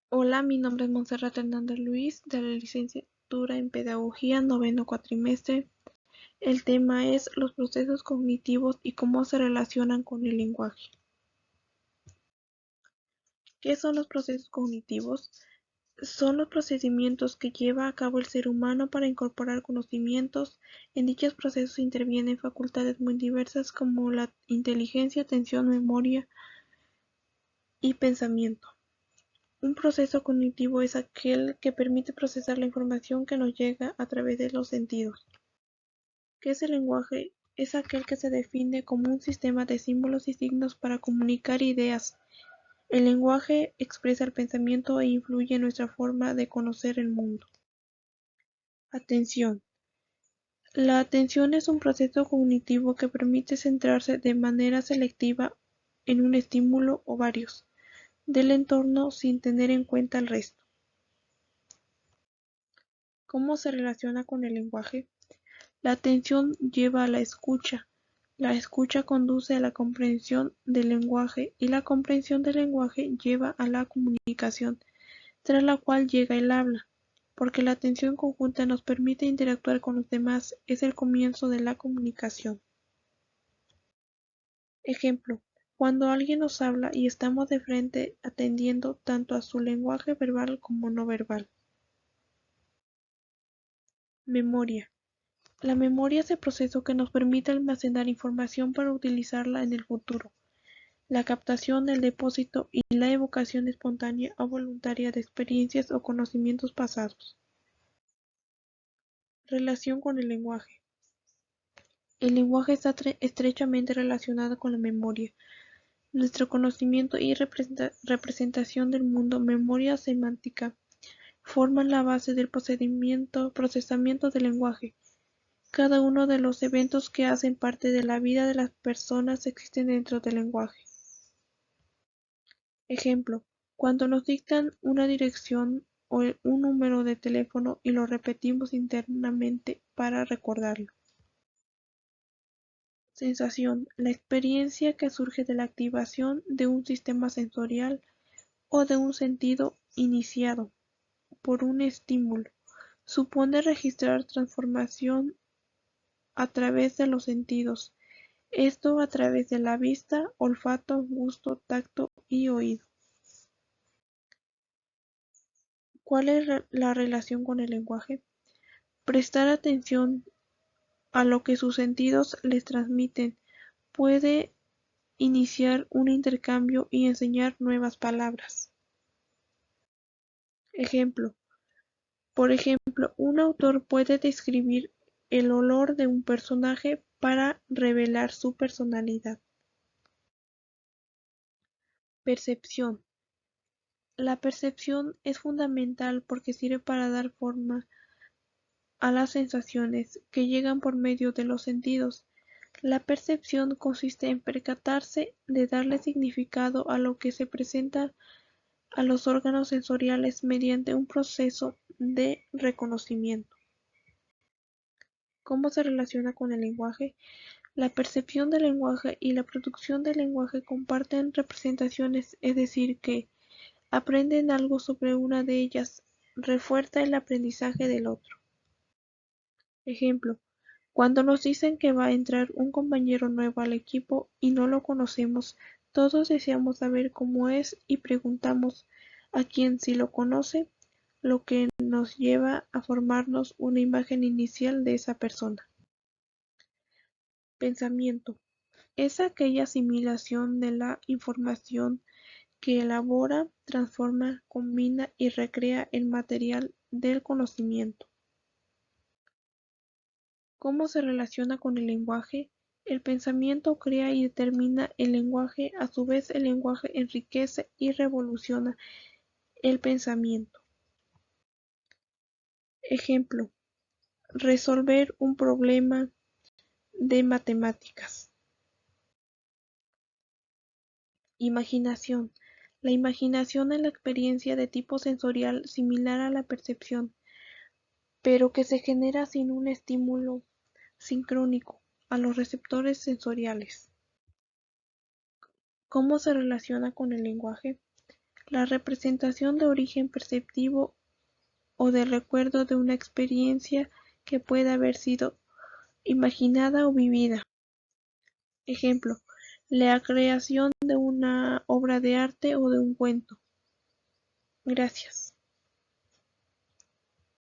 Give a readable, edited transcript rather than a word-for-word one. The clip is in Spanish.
Hola, mi nombre es Montserrat Hernández Luis, de la licenciatura en Pedagogía, noveno cuatrimestre. El tema es los procesos cognitivos y cómo se relacionan con el lenguaje. ¿Qué son los procesos cognitivos? Son los procedimientos que lleva a cabo el ser humano para incorporar conocimientos. En dichos procesos intervienen facultades muy diversas como la inteligencia, atención, memoria y pensamiento. Un proceso cognitivo es aquel que permite procesar la información que nos llega a través de los sentidos. ¿Qué es el lenguaje? Es aquel que se define como un sistema de símbolos y signos para comunicar ideas. El lenguaje expresa el pensamiento e influye en nuestra forma de conocer el mundo. Atención. La atención es un proceso cognitivo que permite centrarse de manera selectiva en un estímulo o varios del entorno sin tener en cuenta el resto. ¿Cómo se relaciona con el lenguaje? La atención lleva a la escucha conduce a la comprensión del lenguaje y la comprensión del lenguaje lleva a la comunicación, tras la cual llega el habla, porque la atención conjunta nos permite interactuar con los demás, es el comienzo de la comunicación. Ejemplo, cuando alguien nos habla y estamos de frente atendiendo tanto a su lenguaje verbal como no verbal. Memoria. La memoria es el proceso que nos permite almacenar información para utilizarla en el futuro. La captación, el depósito y la evocación espontánea o voluntaria de experiencias o conocimientos pasados. Relación con el lenguaje. El lenguaje está estrechamente relacionado con la memoria. Nuestro conocimiento y representación del mundo, memoria semántica, forman la base del procesamiento del lenguaje. Cada uno de los eventos que hacen parte de la vida de las personas existen dentro del lenguaje. Ejemplo, cuando nos dictan una dirección o un número de teléfono y lo repetimos internamente para recordarlo. Sensación, la experiencia que surge de la activación de un sistema sensorial o de un sentido iniciado por un estímulo. Supone registrar transformación a través de los sentidos, esto a través de la vista, olfato, gusto, tacto y oído. ¿Cuál es la relación con el lenguaje? Prestar atención a lo que sus sentidos les transmiten puede iniciar un intercambio y enseñar nuevas palabras. Ejemplo. Por ejemplo, un autor puede describir el olor de un personaje para revelar su personalidad. Percepción. La percepción es fundamental porque sirve para dar forma a las sensaciones que llegan por medio de los sentidos. La percepción consiste en percatarse de darle significado a lo que se presenta a los órganos sensoriales mediante un proceso de reconocimiento. ¿Cómo se relaciona con el lenguaje? La percepción del lenguaje y la producción del lenguaje comparten representaciones, es decir, que aprenden algo sobre una de ellas, refuerza el aprendizaje del otro. Ejemplo, cuando nos dicen que va a entrar un compañero nuevo al equipo y no lo conocemos, todos deseamos saber cómo es y preguntamos a quien sí lo conoce, lo que nos lleva a formarnos una imagen inicial de esa persona. Pensamiento. Es aquella asimilación de la información que elabora, transforma, combina y recrea el material del conocimiento. ¿Cómo se relaciona con el lenguaje? El pensamiento crea y determina el lenguaje, a su vez el lenguaje enriquece y revoluciona el pensamiento. Ejemplo, resolver un problema de matemáticas. Imaginación. La imaginación es la experiencia de tipo sensorial similar a la percepción, pero que se genera sin un estímulo sincrónico a los receptores sensoriales. ¿Cómo se relaciona con el lenguaje? La representación de origen perceptivo o de recuerdo de una experiencia que puede haber sido imaginada o vivida. Ejemplo, la creación de una obra de arte o de un cuento. Gracias.